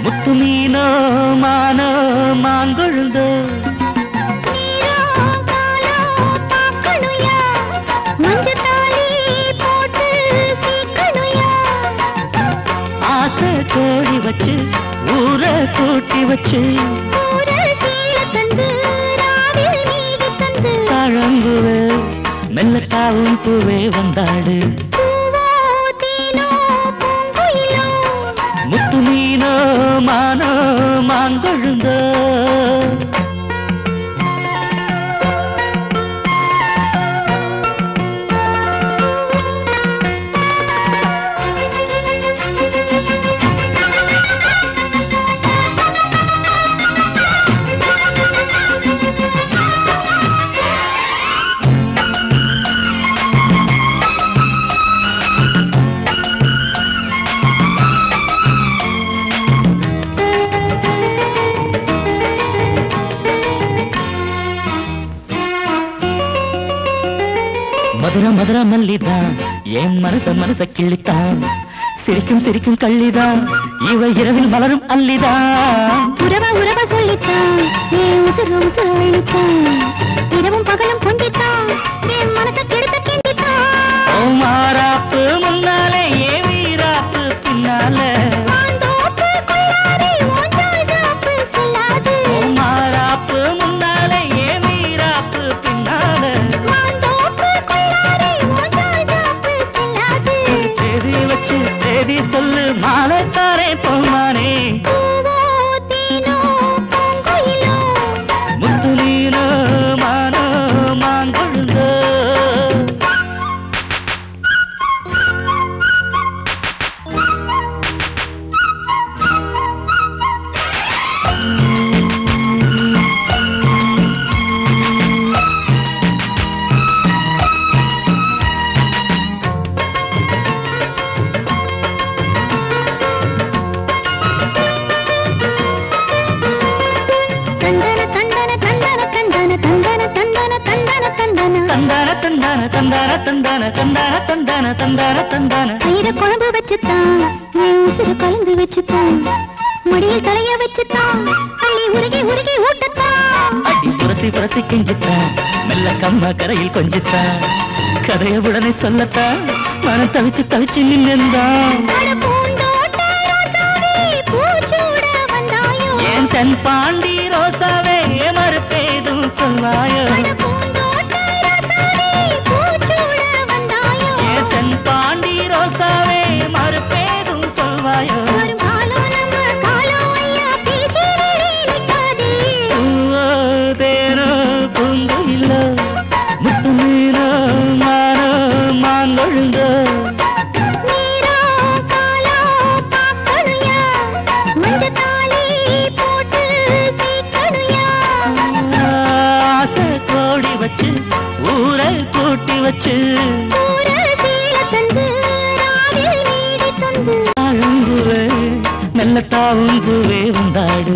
முத்துமீனோ மானோ மாங்கொழுந்தோ ஆசை கோடி வச்சு ஊர கூட்டி வச்சு தாழங்குவே மெல்லத்தாவும் பூவே வந்தாடு முத்துமீனோ மானோ மாங்கொழுந்தோ மதுர மதுர மல்லிதான் என் மனச கிள்ளித்தான் சிரிக்கும் சிரிக்கும் கள்ளிதான் இவ இரவில் மலரும் அல்லிதான் உறவ சொல்லித்தான் என் உசுர அழித்தான் இரவும் பகலும் கொண்டித்தான் என் மனச கெடுத்த கிண்டித்தான் மாறாப்பு முன்னாலே ஏ வீராப்பு பின்னாலே மாறாப்பு முன்னாலே ஏ வீராப்பு பின்னாலே சேதி சொல்லு மாலத்தாரே பொம்மானே முத்துமீனோ மானோ மாங்கொழுந்தோ குழம்பு வச்சுத்தான் உசுறு கலந்து வச்சுத்தான் மடியில் தலைய வச்சுத்தான் அள்ளி உருகி உருகி ஊட்டத்தான் அடி புரசி புரசி கெஞ்சித்தான் மெல்ல கம்மா கரையில் கொஞ்சித்தான் கதைய உடனே சொல்லத்தான் மனம் தவிச்சு தவிச்சு நின்றான் ஏன் தன் பாண்டி ரோசாவே மறுப்பேதும் சொல்லாயோ தன் பாண்டி ரோசாவே மறுப்பேதும் சொல்வாயோ தேனோ பூங்கு இல்ல முத்துமீனோ மானோ மாங்கொழுந்தோ ஆசை கோடி வச்சு ஊரை கூட்டி வச்சு மெல்லத்தாவும் பூவே வந்தாடு